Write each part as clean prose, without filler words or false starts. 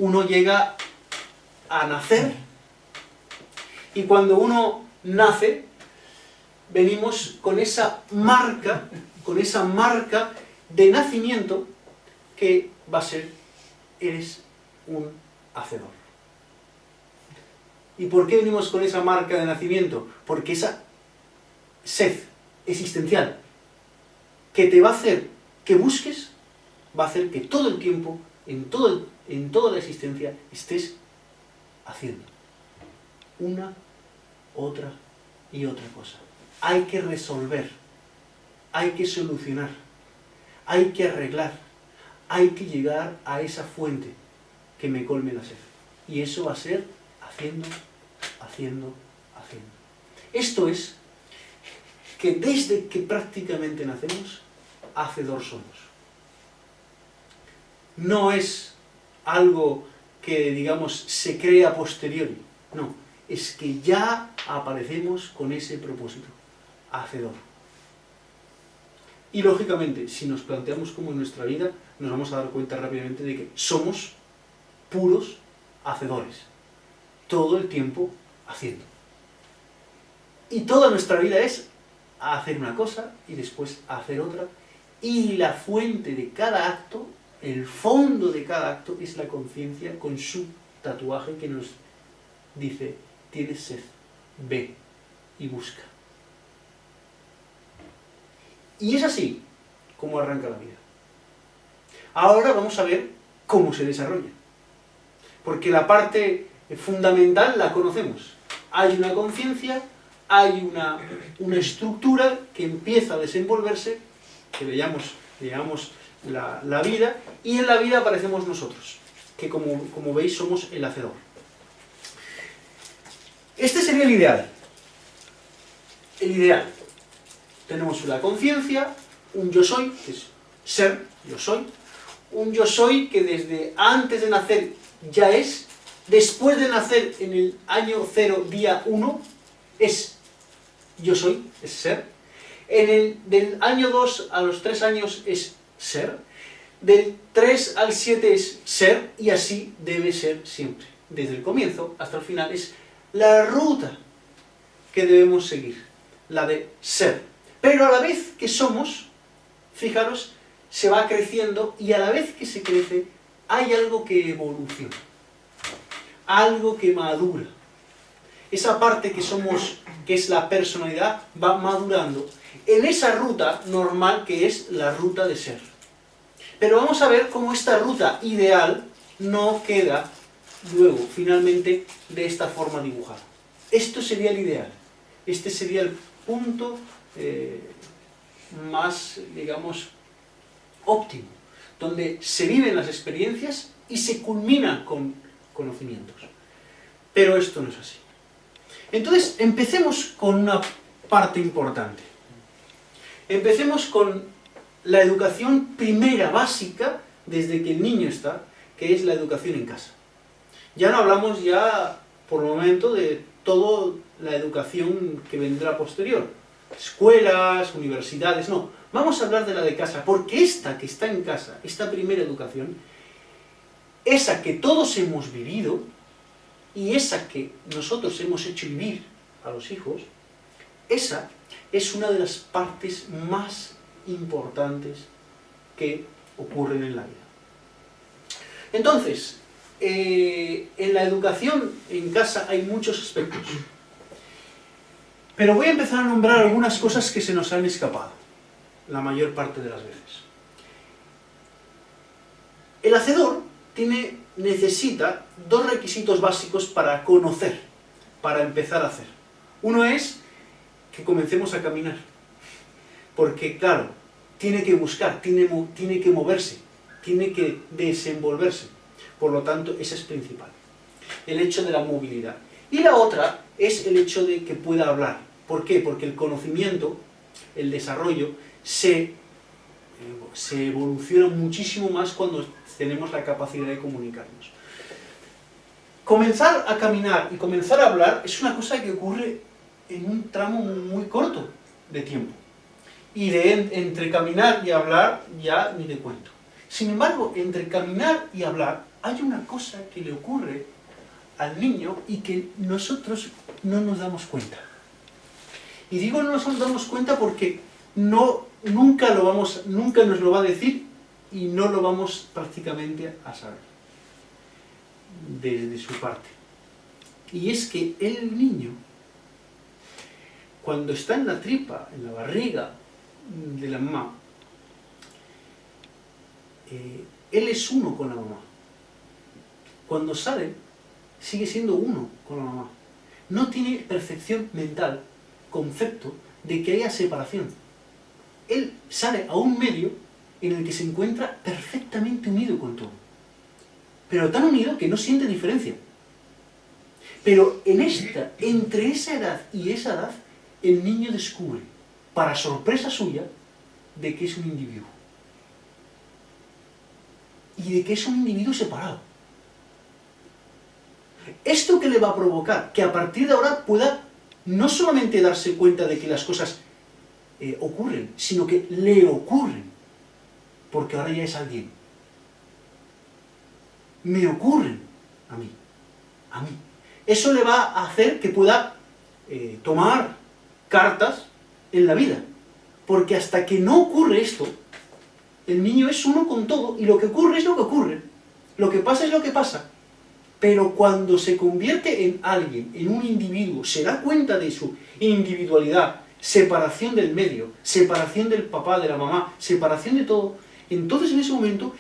uno llega a nacer, y cuando uno nace, venimos con esa marca de nacimiento que va a ser, eres un hacedor. ¿Y por qué venimos con esa marca de nacimiento? Porque esa sed existencial que te va a hacer que busques, va a hacer que todo el tiempo, en toda la existencia, estés haciendo una, otra y otra cosa. Hay que resolver, hay que solucionar, hay que arreglar, hay que llegar a esa fuente que me colme la sed. Y eso va a ser haciendo, haciendo, haciendo. Esto es que desde que prácticamente nacemos, hacedor somos. No es algo que, digamos, se crea a posteriori. No, es que ya aparecemos con ese propósito, hacedor. Y lógicamente, si nos planteamos como en nuestra vida, nos vamos a dar cuenta rápidamente de que somos puros hacedores. Todo el tiempo haciendo. Y toda nuestra vida es hacer una cosa y después hacer otra. Y la fuente de cada acto, el fondo de cada acto, es la conciencia con su tatuaje que nos dice: tienes sed, ve y busca. Y es así como arranca la vida. Ahora vamos a ver cómo se desarrolla. Porque la parte fundamental la conocemos. Hay una conciencia, hay una estructura que empieza a desenvolverse, que le llamamos la vida, y en la vida aparecemos nosotros, que como veis somos el hacedor. Este sería el ideal. El ideal. Tenemos una conciencia, un yo soy, que es ser, yo soy, un yo soy que desde antes de nacer ya es, después de nacer en el año 0, día 1, es yo soy, es ser, del año 2 a los 3 años es ser, del 3 al 7 es ser, y así debe ser siempre. Desde el comienzo hasta el final es la ruta que debemos seguir, la de ser. Pero a la vez que somos, fijaros, se va creciendo, y a la vez que se crece hay algo que evoluciona, algo que madura. Esa parte que somos, que es la personalidad, va madurando en esa ruta normal que es la ruta de ser. Pero vamos a ver cómo esta ruta ideal no queda luego, finalmente, de esta forma dibujada. Esto sería el ideal. Este sería el punto más, digamos, óptimo, donde se viven las experiencias y se culminan con conocimientos. Pero esto no es así. Entonces, empecemos con una parte importante. Empecemos con la educación primera, básica, desde que el niño está, que es la educación en casa. Ya no hablamos por el momento de toda la educación que vendrá posterior. Escuelas, universidades, no. Vamos a hablar de la de casa, porque esta que está en casa, esta primera educación, esa que todos hemos vivido, y esa que nosotros hemos hecho vivir a los hijos, esa es una de las partes más importantes que ocurren en la vida. Entonces, en la educación en casa hay muchos aspectos. Pero voy a empezar a nombrar algunas cosas que se nos han escapado, la mayor parte de las veces. El hacedor necesita dos requisitos básicos para conocer, para empezar a hacer. Uno es que comencemos a caminar, porque claro, tiene que buscar, tiene que moverse, tiene que desenvolverse. Por lo tanto, ese es principal, el hecho de la movilidad. Y la otra es el hecho de que pueda hablar. ¿Por qué? Porque el conocimiento, el desarrollo, se evoluciona muchísimo más cuando tenemos la capacidad de comunicarnos. Comenzar a caminar y comenzar a hablar es una cosa que ocurre en un tramo muy corto de tiempo. Y entre caminar y hablar ya ni te cuento. Sin embargo, entre caminar y hablar hay una cosa que le ocurre al niño y que nosotros no nos damos cuenta. Y digo no nos damos cuenta porque nunca nos lo va a decir y no lo vamos prácticamente a saber desde su parte. Y es que el niño, cuando está en la tripa, en la barriga de la mamá, él es uno con la mamá. Cuando sale, sigue siendo uno con la mamá. No tiene percepción mental, concepto de que haya separación. Él sale a un medio en el que se encuentra perfectamente unido con todo. Pero tan unido que no siente diferencia. Pero entre esa edad y esa edad, el niño descubre, para sorpresa suya, de que es un individuo. Y de que es un individuo separado. ¿Esto qué le va a provocar? Que a partir de ahora pueda no solamente darse cuenta de que las cosas ocurren, sino que le ocurren. Porque ahora ya es alguien. Me ocurren a mí. A mí. Eso le va a hacer que pueda tomar cartas en la vida. Porque hasta que no ocurre esto, el niño es uno con todo y lo que ocurre es lo que ocurre. Lo que pasa es lo que pasa. Pero cuando se convierte en alguien, en un individuo, se da cuenta de su individualidad, separación del medio, separación del papá, de la mamá, separación de todo, entonces en ese momento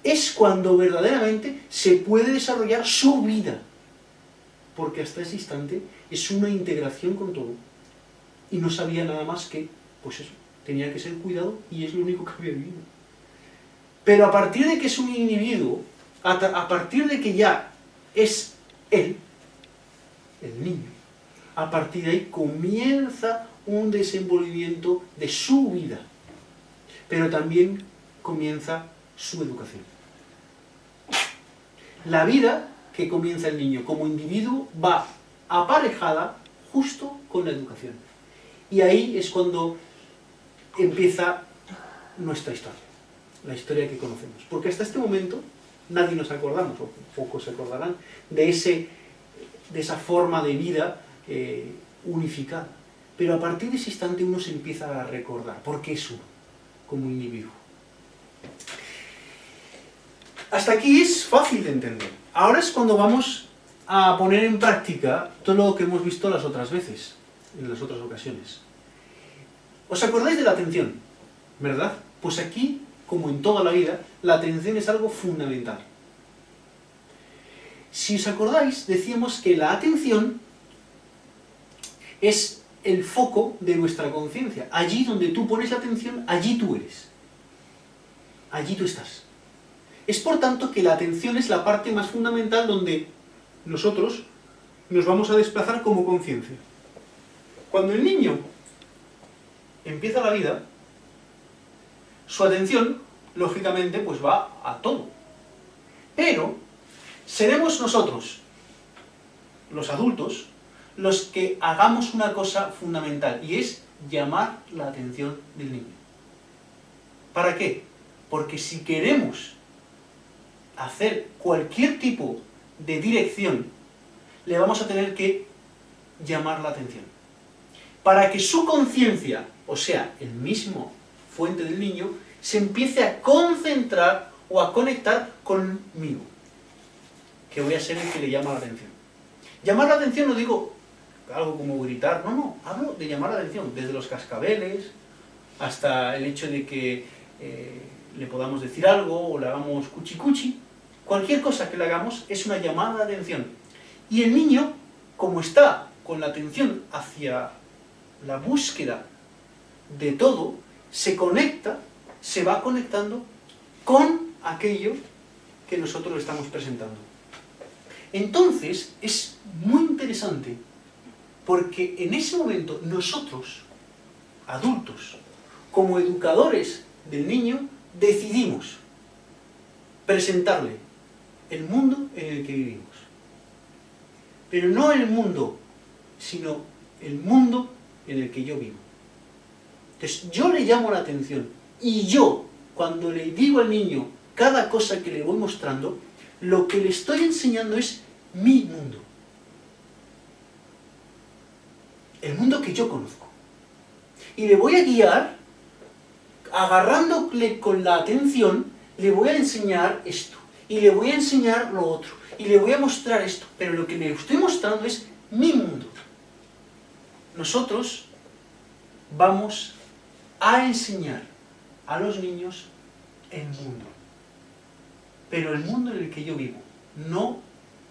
es cuando verdaderamente se puede desarrollar su vida. Porque hasta ese instante es una integración con todo. Y no sabía nada más que, pues eso, tenía que ser cuidado y es lo único que había vivido. Pero a partir de que es un individuo, a partir de que ya es él, el niño, a partir de ahí comienza un desenvolvimiento de su vida, pero también comienza su educación. La vida que comienza el niño como individuo va aparejada justo con la educación. Y ahí es cuando empieza nuestra historia, la historia que conocemos. Porque hasta este momento nadie nos acordamos, o pocos se acordarán, de esa forma de vida unificada. Pero a partir de ese instante uno se empieza a recordar, porque es uno, como individuo. Hasta aquí es fácil de entender. Ahora es cuando vamos a poner en práctica todo lo que hemos visto las otras veces, en las otras ocasiones. ¿Os acordáis de la atención? ¿Verdad? Pues aquí, como en toda la vida, la atención es algo fundamental. Si os acordáis, decíamos que la atención es el foco de nuestra conciencia. Allí donde tú pones la atención, allí tú eres. Allí tú estás. Es por tanto que la atención es la parte más fundamental donde nosotros nos vamos a desplazar como conciencia. Cuando el niño empieza la vida, su atención, lógicamente, pues va a todo. Pero seremos nosotros, los adultos, los que hagamos una cosa fundamental, y es llamar la atención del niño. ¿Para qué? Porque si queremos hacer cualquier tipo de dirección, le vamos a tener que llamar la atención. Para que su conciencia, o sea, el mismo fuente del niño, se empiece a concentrar o a conectar conmigo, que voy a ser el que le llama la atención. Llamar la atención no digo algo como gritar, no, hablo de llamar la atención, desde los cascabeles hasta el hecho de que le podamos decir algo o le hagamos cuchi cuchi. Cualquier cosa que le hagamos es una llamada de atención. Y el niño, como está con la atención hacia la búsqueda de todo, se conecta, se va conectando con aquello que nosotros le estamos presentando. Entonces, es muy interesante, porque en ese momento nosotros, adultos, como educadores del niño, decidimos presentarle el mundo en el que vivimos. Pero no el mundo, sino el mundo en el que yo vivo. Entonces, yo le llamo la atención, y yo, cuando le digo al niño cada cosa que le voy mostrando, lo que le estoy enseñando es mi mundo. El mundo que yo conozco. Y le voy a guiar, agarrándole con la atención, le voy a enseñar esto. Y le voy a enseñar lo otro. Y le voy a mostrar esto. Pero lo que le estoy mostrando es mi mundo. Nosotros vamos a enseñar a los niños el mundo. Pero el mundo en el que yo vivo. No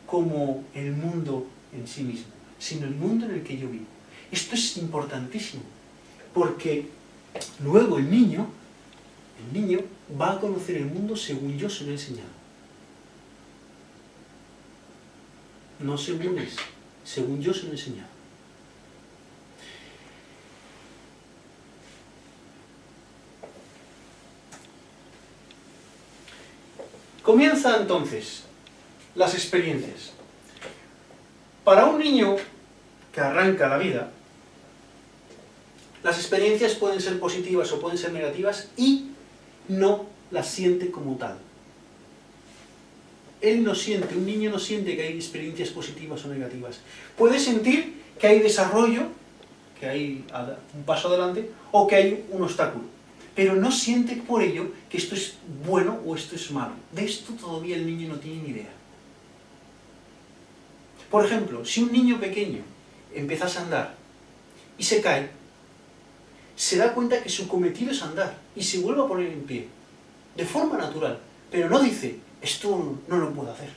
como el mundo en sí mismo, sino el mundo en el que yo vivo. Esto es importantísimo, porque luego el niño va a conocer el mundo según yo se lo he enseñado. No según es, según yo se lo he enseñado. Comienza entonces las experiencias. Para un niño que arranca la vida, las experiencias pueden ser positivas o pueden ser negativas y no las siente como tal. Él no siente, un niño no siente que hay experiencias positivas o negativas. Puede sentir que hay desarrollo, que hay un paso adelante, o que hay un obstáculo. Pero no siente por ello que esto es bueno o esto es malo. De esto todavía el niño no tiene ni idea. Por ejemplo, si un niño pequeño empieza a andar y se cae, se da cuenta que su cometido es andar y se vuelve a poner en pie, de forma natural, pero no dice, esto no lo puedo hacer.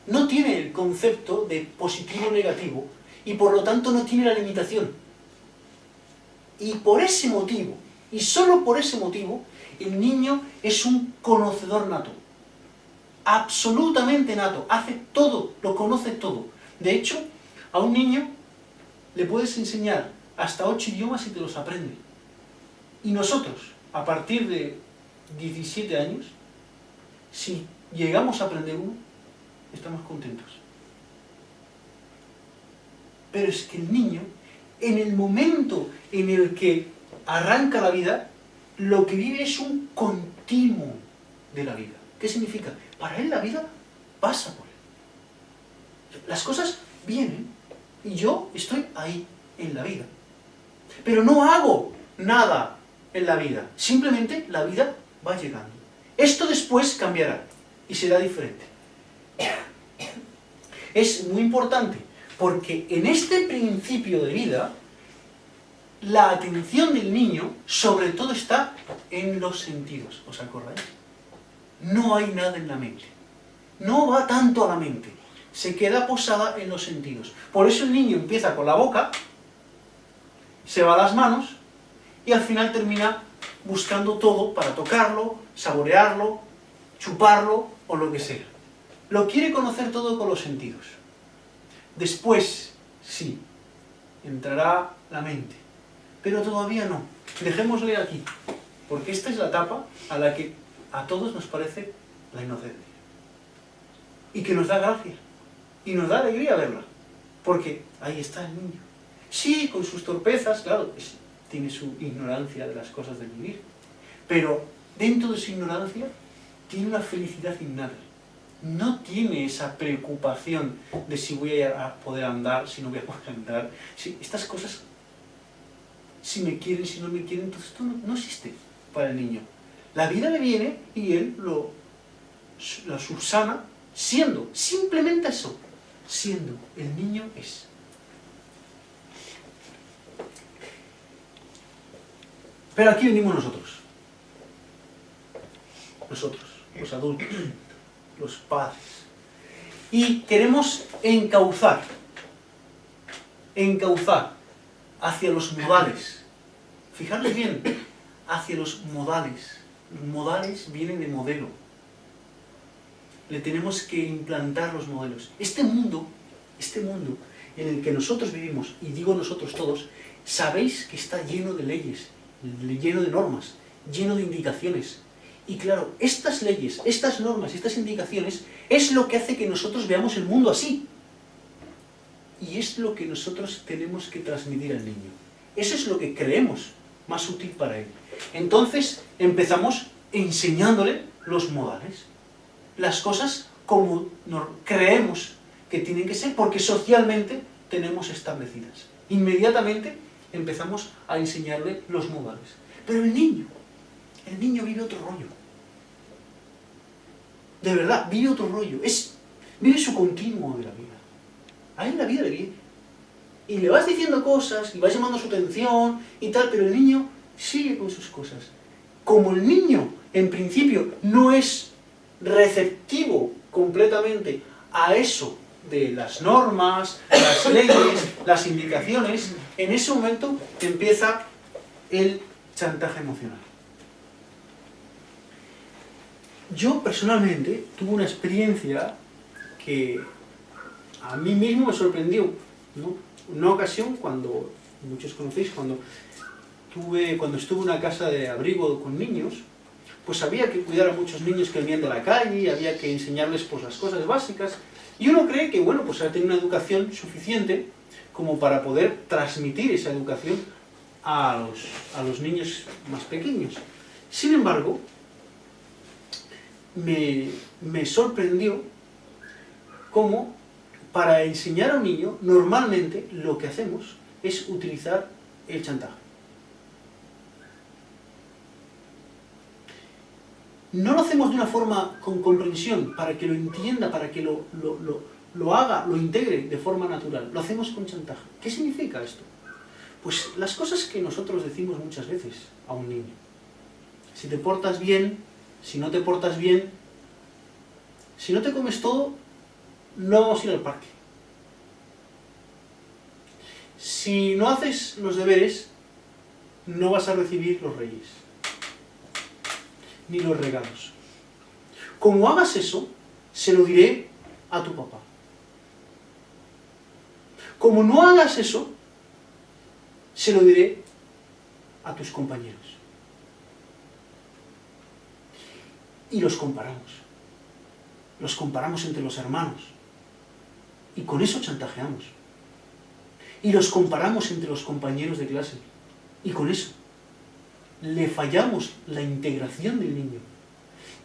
No tiene el concepto de positivo o negativo y por lo tanto no tiene la limitación. Y por ese motivo, y solo por ese motivo, el niño es un conocedor nato. Absolutamente nato. Hace todo, lo conoce todo. De hecho, a un niño le puedes enseñar hasta 8 idiomas y te los aprende. Y nosotros, a partir de 17 años, si llegamos a aprender uno, estamos contentos. Pero es que el niño, en el momento en el que arranca la vida, lo que vive es un continuo de la vida. ¿Qué significa? Para él la vida pasa por él. Las cosas vienen y yo estoy ahí, en la vida. Pero no hago nada en la vida. Simplemente la vida va llegando. Esto después cambiará y será diferente. Es muy importante porque en este principio de vida la atención del niño sobre todo está en los sentidos. ¿Os acordáis? No hay nada en la mente. No va tanto a la mente. Se queda posada en los sentidos. Por eso el niño empieza con la boca, se va a las manos y al final termina buscando todo para tocarlo, saborearlo, chuparlo o lo que sea. Lo quiere conocer todo con los sentidos. Después, sí, entrará la mente. Pero todavía no. Dejémosle aquí. Porque esta es la etapa a la que a todos nos parece la inocencia. Y que nos da gracia. Y nos da alegría verla. Porque ahí está el niño. Sí, con sus torpezas, claro, tiene su ignorancia de las cosas del vivir. Pero dentro de su ignorancia tiene una felicidad innata. No tiene esa preocupación de si voy a poder andar, si no voy a poder andar. Si estas cosas, si me quieren, si no me quieren, entonces esto no existe para el niño. La vida le viene y él la subsana siendo, simplemente eso, siendo. El niño es. Pero aquí venimos nosotros. Nosotros, los adultos, los padres. Y queremos encauzar hacia los modales. Fijaros bien, hacia los modales. Los modales vienen de modelo. Le tenemos que implantar los modelos. Este mundo en el que nosotros vivimos, y digo nosotros todos, sabéis que está lleno de leyes, lleno de normas, lleno de indicaciones. Y claro, estas leyes, estas normas, estas indicaciones, es lo que hace que nosotros veamos el mundo así. Y es lo que nosotros tenemos que transmitir al niño. Eso es lo que creemos más útil para él. Entonces, empezamos enseñándole los modales. las cosas como creemos que tienen que ser, porque socialmente tenemos establecidas. Inmediatamente empezamos a enseñarle los modales. Pero el niño vive otro rollo. De verdad, vive otro rollo. Vive su continuo de la vida. A él la vida le viene. Y le vas diciendo cosas, y vas llamando su atención y tal, pero el niño sigue con sus cosas. Como el niño, en principio, no es receptivo completamente a eso de las normas, las leyes, las indicaciones, en ese momento empieza el chantaje emocional. Yo personalmente tuve una experiencia que a mí mismo me sorprendió, ¿no? Una ocasión, cuando muchos conocéis, cuando estuve en una casa de abrigo con niños, pues había que cuidar a muchos niños que venían de la calle, había que enseñarles pues las cosas básicas, y uno cree que, bueno, pues ha tenido una educación suficiente como para poder transmitir esa educación a los niños más pequeños. Sin embargo, me sorprendió cómo para enseñar a un niño, normalmente lo que hacemos es utilizar el chantaje. No lo hacemos de una forma con comprensión, para que lo entienda, para que lo haga, lo integre de forma natural. Lo hacemos con chantaje. ¿Qué significa esto? Pues las cosas que nosotros decimos muchas veces a un niño. Si te portas bien, si no te portas bien, si no te comes todo, no vamos a ir al parque. Si no haces los deberes, no vas a recibir los reyes, ni los regalos. Como hagas eso, se lo diré a tu papá. Como no hagas eso, se lo diré a tus compañeros. Y los comparamos. Los comparamos entre los hermanos. Y con eso chantajeamos. Y los comparamos entre los compañeros de clase. Y con eso le fallamos la integración del niño,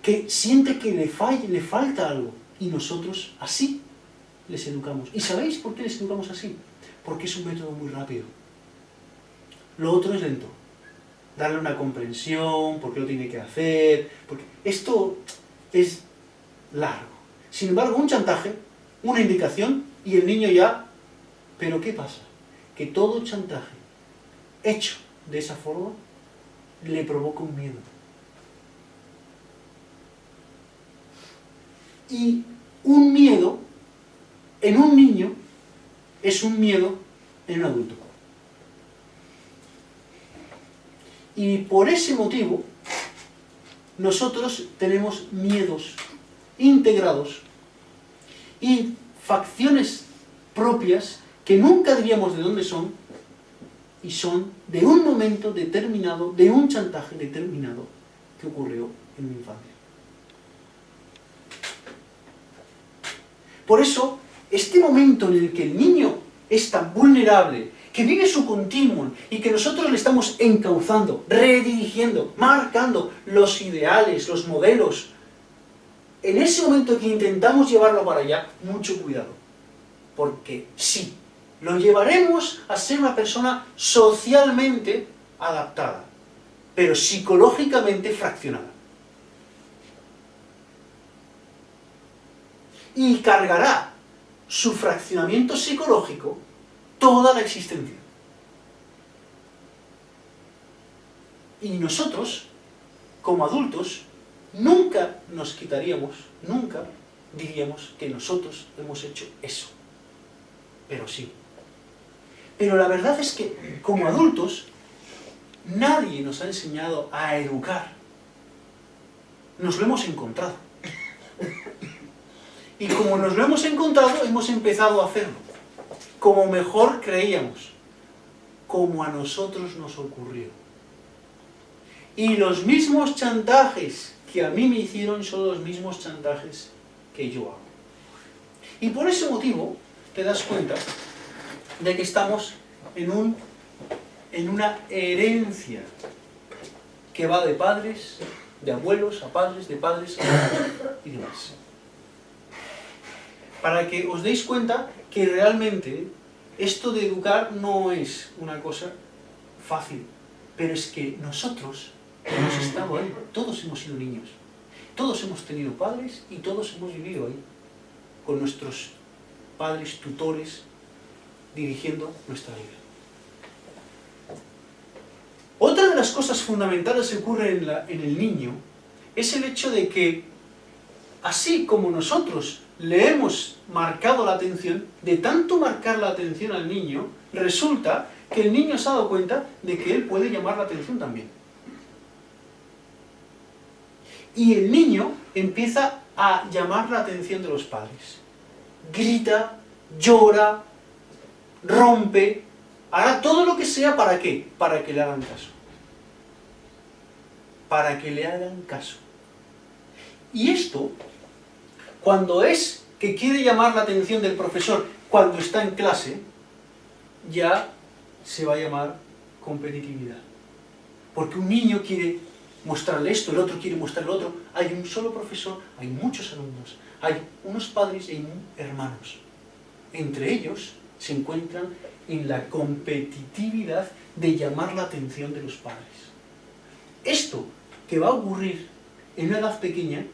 que siente que le falta algo, y nosotros así les educamos. ¿Y sabéis por qué les educamos así? Porque es un método muy rápido. Lo otro es lento. Darle una comprensión, por qué lo tiene que hacer, porque esto es largo. Sin embargo, un chantaje, una indicación, y el niño ya... ¿Pero qué pasa? Que todo chantaje hecho de esa forma le provoca un miedo. Y un miedo en un niño es un miedo en un adulto. Y por ese motivo nosotros tenemos miedos integrados y facciones propias que nunca diríamos de dónde son, y son de un momento determinado, de un chantaje determinado que ocurrió en mi infancia. Por eso, este momento en el que el niño es tan vulnerable, que vive su continuum y que nosotros le estamos encauzando, redirigiendo, marcando los ideales, los modelos, en ese momento que intentamos llevarlo para allá, mucho cuidado. Porque sí, lo llevaremos a ser una persona socialmente adaptada, pero psicológicamente fraccionada. Y cargará su fraccionamiento psicológico toda la existencia. Y nosotros, como adultos, nunca nos quitaríamos, nunca diríamos que nosotros hemos hecho eso. Pero sí. Pero la verdad es que, como adultos, nadie nos ha enseñado a educar. Nos lo hemos encontrado. Y como nos lo hemos encontrado, hemos empezado a hacerlo. Como mejor creíamos. Como a nosotros nos ocurrió. Y los mismos chantajes que a mí me hicieron son los mismos chantajes que yo hago. Y por ese motivo, te das cuenta de que estamos en una herencia que va de padres de abuelos a padres, de padres a hijos y demás. Para que os deis cuenta que realmente esto de educar no es una cosa fácil, pero es que nosotros hemos estado ahí, todos hemos sido niños, todos hemos tenido padres y todos hemos vivido ahí, con nuestros padres, tutores, dirigiendo nuestra vida. Otra de las cosas fundamentales que ocurre en el niño es el hecho de que, así como nosotros le hemos marcado la atención, de tanto marcar la atención al niño, resulta que el niño se ha dado cuenta de que él puede llamar la atención también. Y el niño empieza a llamar la atención de los padres. Grita, llora, rompe, hará todo lo que sea. ¿Para qué? Para que le hagan caso. Para que le hagan caso. Y esto, cuando es que quiere llamar la atención del profesor cuando está en clase, ya se va a llamar competitividad. Porque un niño quiere mostrarle esto, el otro quiere mostrarle lo otro. Hay un solo profesor, hay muchos alumnos, hay unos padres y hermanos. Entre ellos se encuentran en la competitividad de llamar la atención de los padres. Esto que va a ocurrir en una edad pequeña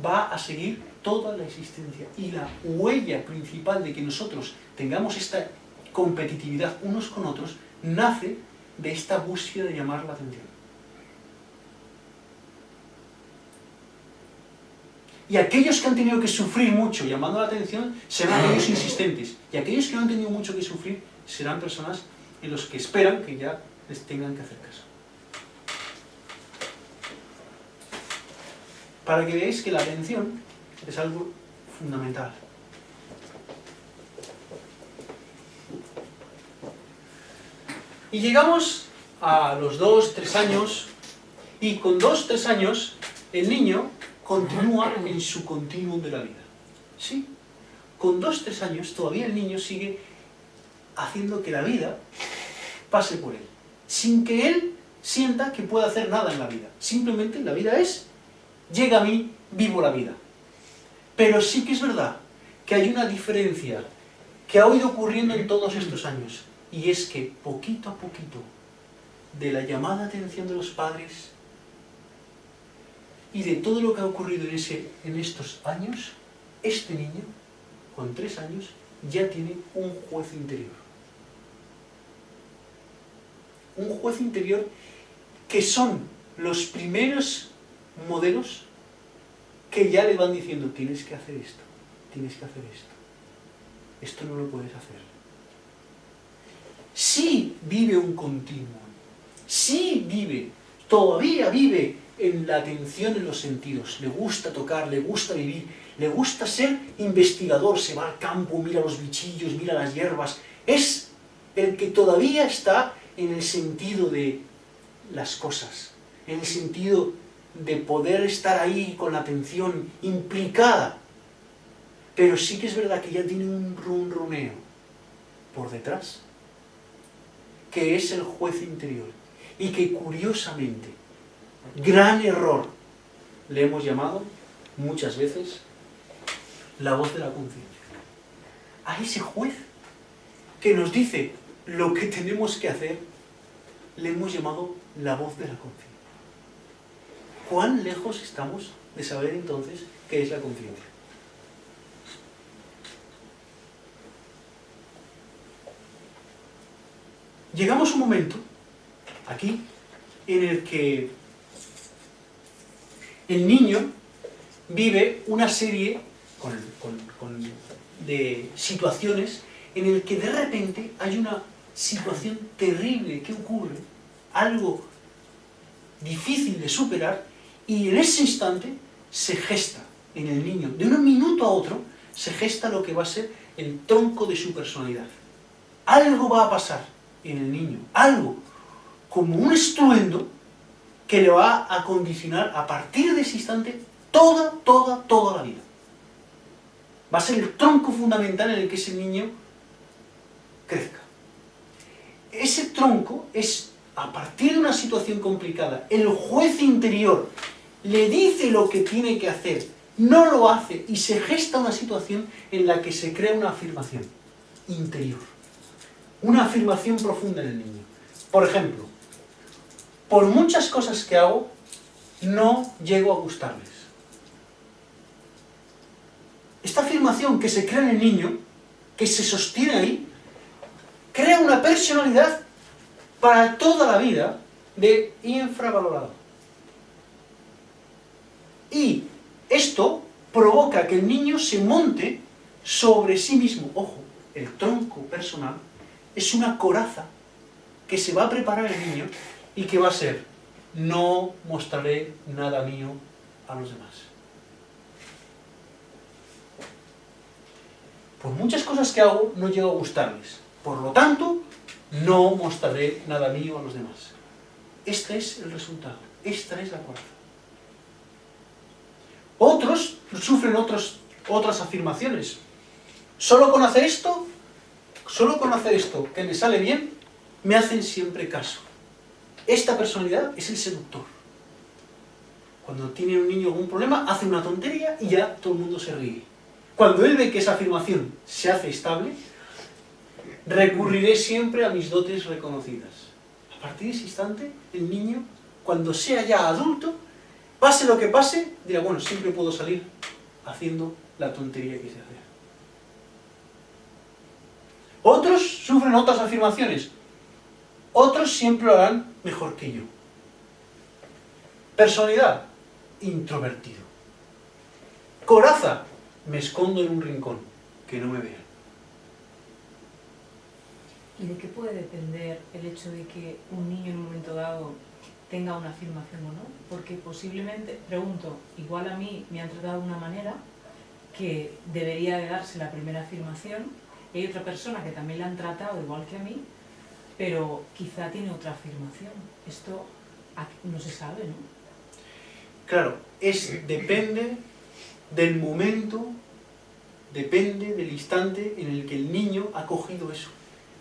va a seguir toda la existencia, y la huella principal de que nosotros tengamos esta competitividad unos con otros nace de esta búsqueda de llamar la atención. Y aquellos que han tenido que sufrir mucho llamando la atención serán aquellos insistentes, y aquellos que no han tenido mucho que sufrir serán personas en los que esperan que ya les tengan que hacer caso. Para que veáis que la atención es algo fundamental. Y llegamos a los 2, 3 años, y con 2, 3 años el niño continúa en su continuum de la vida. ¿Sí? Con 2, 3 años todavía el niño sigue haciendo que la vida pase por él, sin que él sienta que pueda hacer nada en la vida. Simplemente la vida es, llega a mí, vivo la vida. Pero sí que es verdad que hay una diferencia que ha ido ocurriendo en todos estos años, y es que poquito a poquito, de la llamada atención de los padres y de todo lo que ha ocurrido en estos años, este niño, con 3 años, ya tiene un juez interior. Un juez interior que son los primeros modelos que ya le van diciendo: tienes que hacer esto, tienes que hacer esto, esto no lo puedes hacer. Sí vive un continuo, sí vive, todavía vive en la atención en los sentidos, le gusta tocar, le gusta vivir, le gusta ser investigador, se va al campo, mira los bichillos, mira las hierbas, es el que todavía está en el sentido de las cosas, en el sentido de poder estar ahí con la atención implicada. Pero sí que es verdad que ya tiene un ronroneo por detrás, que es el juez interior, y que curiosamente, gran error, le hemos llamado muchas veces la voz de la conciencia. A ese juez que nos dice lo que tenemos que hacer, le hemos llamado la voz de la conciencia. ¿Cuán lejos estamos de saber entonces qué es la conciencia? Llegamos a un momento, aquí, en el que el niño vive una serie de situaciones en el que de repente hay una situación terrible que ocurre, algo difícil de superar, y en ese instante se gesta en el niño, de un minuto a otro, se gesta lo que va a ser el tronco de su personalidad. Algo va a pasar en el niño, algo como un estruendo que le va a condicionar a partir de ese instante toda la vida. Va a ser el tronco fundamental en el que ese niño crezca. Ese tronco es, a partir de una situación complicada, el juez interior le dice lo que tiene que hacer, no lo hace y se gesta una situación en la que se crea una afirmación interior, una afirmación profunda en el niño. Por ejemplo, por muchas cosas que hago, no llego a gustarles. Esta afirmación que se crea en el niño, que se sostiene ahí, crea una personalidad para toda la vida de infravalorado. Y esto provoca que el niño se monte sobre sí mismo. Ojo, el tronco personal es una coraza que se va a preparar el niño y que va a ser: no mostraré nada mío a los demás. Por muchas cosas que hago, no llego a gustarles. Por lo tanto, no mostraré nada mío a los demás. Este es el resultado. Esta es la coraza. Otros sufren otras afirmaciones. Solo con hacer esto que me sale bien, me hacen siempre caso. Esta personalidad es el seductor. Cuando tiene un niño algún problema, hace una tontería y ya todo el mundo se ríe. Cuando él ve que esa afirmación se hace estable, recurriré siempre a mis dotes reconocidas. A partir de ese instante, el niño, cuando sea ya adulto, pase lo que pase, dirá: bueno, siempre puedo salir haciendo la tontería que sé hacer. Otros sufren otras afirmaciones. Otros siempre lo harán mejor que yo. Personalidad: introvertido. Coraza: me escondo en un rincón, que no me vean. ¿Y de qué puede depender el hecho de que un niño en un momento dado tenga una afirmación o no? Porque posiblemente, pregunto, igual a mí me han tratado de una manera que debería de darse la primera afirmación, y hay otra persona que también la han tratado igual que a mí, pero quizá tiene otra afirmación. Esto no se sabe, ¿no? Claro, depende del momento, depende del instante en el que el niño ha cogido eso.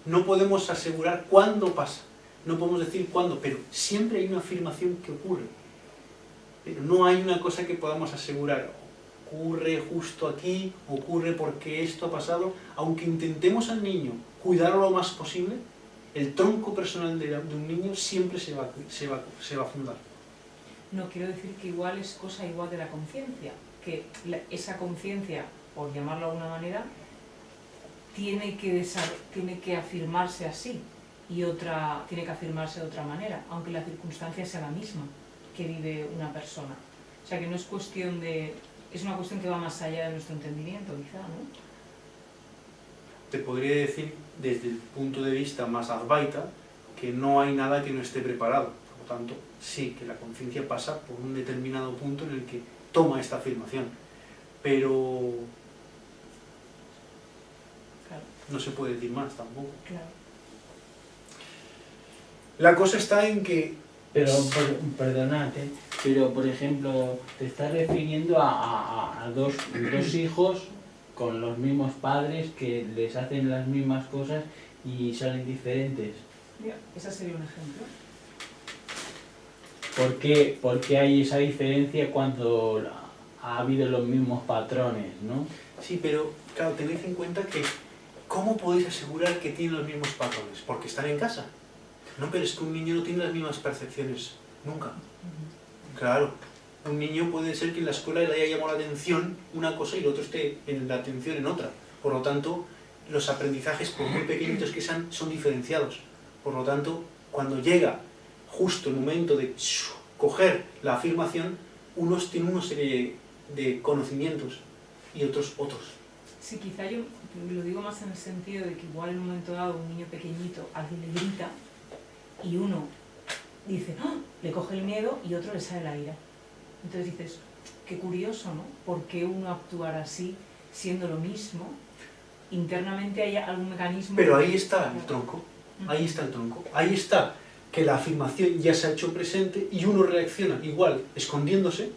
No podemos asegurar cuándo pasa, no podemos decir cuándo, pero siempre hay una afirmación que ocurre. Pero no hay una cosa que podamos asegurar. Ocurre justo aquí, ocurre porque esto ha pasado. Aunque intentemos al niño cuidarlo lo más posible, el tronco personal de un niño siempre se va a fundar. No, quiero decir que igual es cosa igual de la conciencia, que esa conciencia, por llamarlo de alguna manera, tiene que afirmarse así y otra tiene que afirmarse de otra manera, aunque la circunstancia sea la misma que vive una persona. O sea que no es cuestión de... es una cuestión que va más allá de nuestro entendimiento, quizá, ¿no? Te podría decir, desde el punto de vista más advaita, que no hay nada que no esté preparado. Por lo tanto, sí, que la conciencia pasa por un determinado punto en el que toma esta afirmación. Pero Claro. No se puede decir más tampoco. Claro. La cosa está en que... Pero, perdonate, pero por ejemplo, te estás refiriendo a dos hijos con los mismos padres que les hacen las mismas cosas y salen diferentes. Mira, ese sería un ejemplo. ¿Por qué hay esa diferencia cuando ha habido los mismos patrones, no? Sí, pero claro, tened en cuenta que ¿cómo podéis asegurar que tienen los mismos patrones? Porque están en casa. No, pero es que un niño no tiene las mismas percepciones, nunca. Claro, un niño puede ser que en la escuela le haya llamado la atención una cosa y el otro esté en la atención en otra. Por lo tanto, los aprendizajes, por muy pequeñitos que sean, son diferenciados. Por lo tanto, cuando llega justo el momento de coger la afirmación, unos tienen una serie de conocimientos y otros. Sí, quizá yo lo digo más en el sentido de que igual en un momento dado un niño pequeñito, alguien le grita y uno dice, ¡ah!, le coge el miedo y otro le sale la ira. Entonces dices, qué curioso, ¿no? ¿Por qué uno actuar así siendo lo mismo? Internamente hay algún mecanismo... Pero ahí está el tronco, ahí está el tronco, ahí está que la afirmación ya se ha hecho presente y uno reacciona igual escondiéndose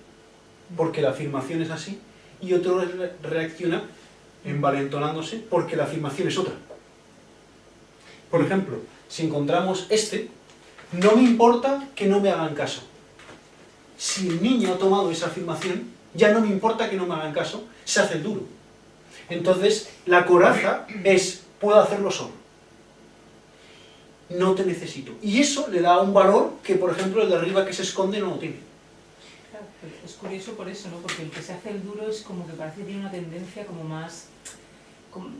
porque la afirmación es así y otro reacciona envalentonándose porque la afirmación es otra. Por ejemplo, si encontramos no me importa que no me hagan caso. si el niño ha tomado esa afirmación, ya no me importa que no me hagan caso, se hace el duro. Entonces, la coraza es, puedo hacerlo solo. No te necesito. Y eso le da un valor que, por ejemplo, el de arriba que se esconde no lo tiene. Claro, es curioso por eso, ¿no? Porque el que se hace el duro es como que parece que tiene una tendencia como más,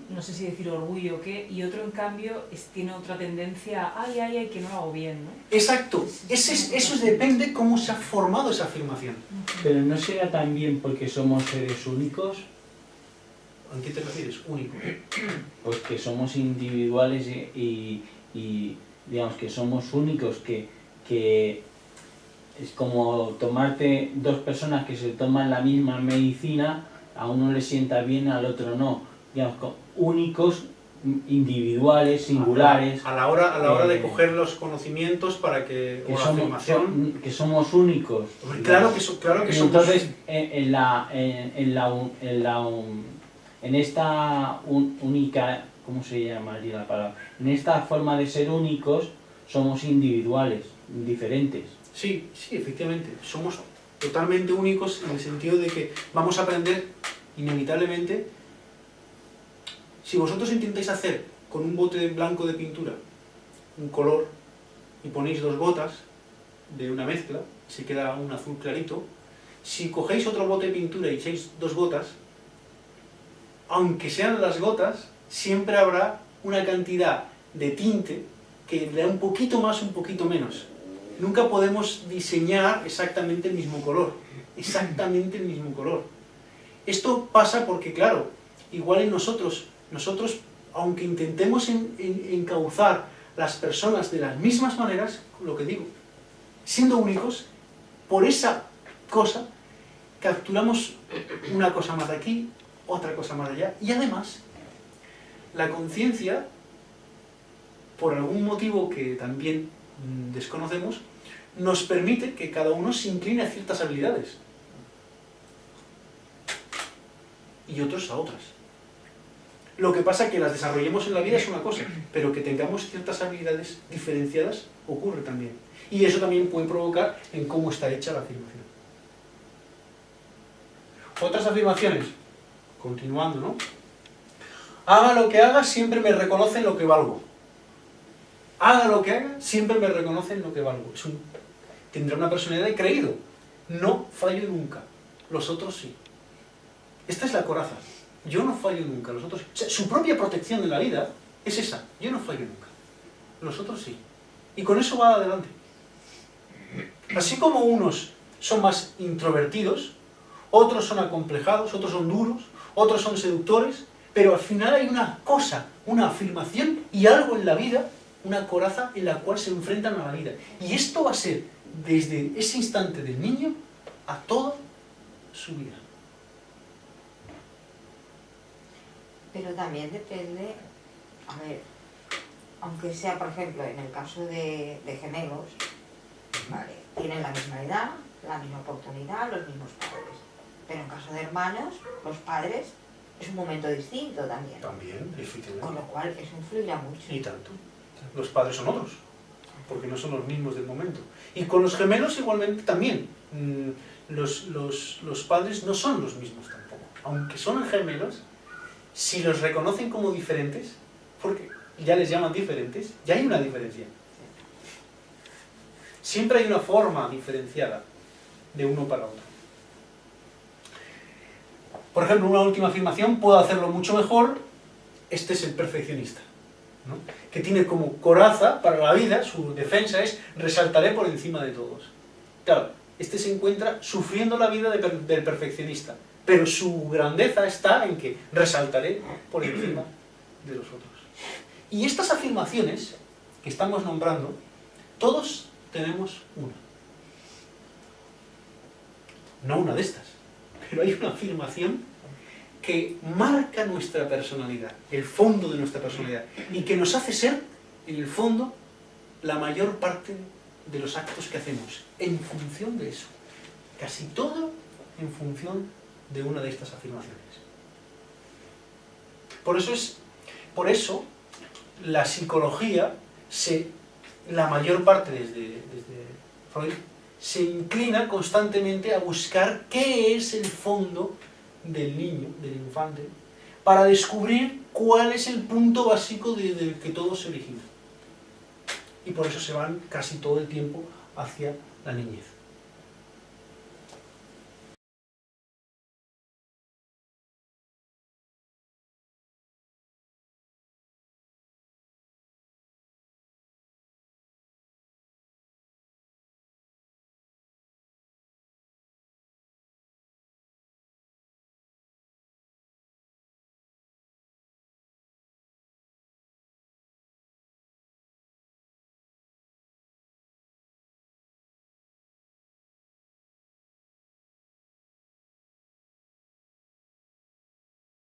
no sé si decir orgullo o qué, y otro en cambio tiene otra tendencia, ay, que no lo hago bien, ¿no? Exacto. Eso depende cómo se ha formado esa afirmación. Pero ¿no será también porque somos seres únicos? ¿A qué te refieres? Único. Pues que somos individuales y digamos que somos únicos, que es como tomarte dos personas que se toman la misma medicina, a uno le sienta bien, al otro no. Digamos, únicos, individuales, singulares. A la hora de coger los conocimientos para que o la afirmación... que somos únicos. Claro que somos. Entonces, en esta única, ¿cómo se llamaría la palabra? En esta forma de ser únicos, somos individuales, diferentes. Sí, efectivamente. Somos totalmente únicos en el sentido de que vamos a aprender inevitablemente. Si vosotros intentáis hacer con un bote blanco de pintura un color y ponéis dos gotas de una mezcla, se queda un azul clarito. Si cogéis otro bote de pintura y echáis dos gotas, aunque sean las gotas, siempre habrá una cantidad de tinte que le da un poquito más, un poquito menos. Nunca podemos diseñar exactamente el mismo color. Exactamente el mismo color. Esto pasa porque, claro, igual en nosotros, aunque intentemos encauzar las personas de las mismas maneras, lo que digo, siendo únicos, por esa cosa, capturamos una cosa más de aquí, otra cosa más de allá, y además, la conciencia, por algún motivo que también desconocemos, nos permite que cada uno se incline a ciertas habilidades, y otros a otras. Lo que pasa es que las desarrollemos en la vida es una cosa, pero que tengamos ciertas habilidades diferenciadas ocurre también. Y eso también puede provocar en cómo está hecha la afirmación. Otras afirmaciones, continuando, ¿no? Haga lo que haga, siempre me reconocen lo que valgo. Haga lo que haga, siempre me reconocen lo que valgo. Tendrá una personalidad de creído. No fallo nunca. Los otros sí. Esta es la coraza. Yo no fallo nunca, los otros sí. O sea, su propia protección en la vida es esa. Yo no fallo nunca. Los otros sí. Y con eso va adelante. Así como unos son más introvertidos, otros son acomplejados, otros son duros, otros son seductores, pero al final hay una cosa, una afirmación y algo en la vida, una coraza en la cual se enfrentan a la vida. Y esto va a ser desde ese instante del niño a toda su vida. Pero también depende, a ver, aunque sea, por ejemplo, en el caso de gemelos, vale, tienen la misma edad, la misma oportunidad, los mismos padres. Pero en caso de hermanos, los padres es un momento distinto también. También, efectivamente. Con lo cual eso influirá mucho. Y tanto. Los padres son otros, porque no son los mismos del momento. Y con los gemelos igualmente también. Los padres no son los mismos tampoco. Aunque son gemelos, si los reconocen como diferentes, porque ya les llaman diferentes, ya hay una diferencia. Siempre hay una forma diferenciada de uno para otro. Por ejemplo, una última afirmación, puedo hacerlo mucho mejor, este es el perfeccionista, ¿no? Que tiene como coraza para la vida, su defensa es, resaltaré por encima de todos. Claro, este se encuentra sufriendo la vida del perfeccionista, pero su grandeza está en que resaltaré por encima de los otros. Y estas afirmaciones que estamos nombrando, todos tenemos una. No una de estas, pero hay una afirmación que marca nuestra personalidad, el fondo de nuestra personalidad, y que nos hace ser, en el fondo, la mayor parte de los actos que hacemos, en función de eso. Casi todo en función de una de estas afirmaciones. Por eso la psicología, la mayor parte desde Freud, se inclina constantemente a buscar qué es el fondo del niño, del infante, para descubrir cuál es el punto básico del que todo se origina. Y por eso se van casi todo el tiempo hacia la niñez.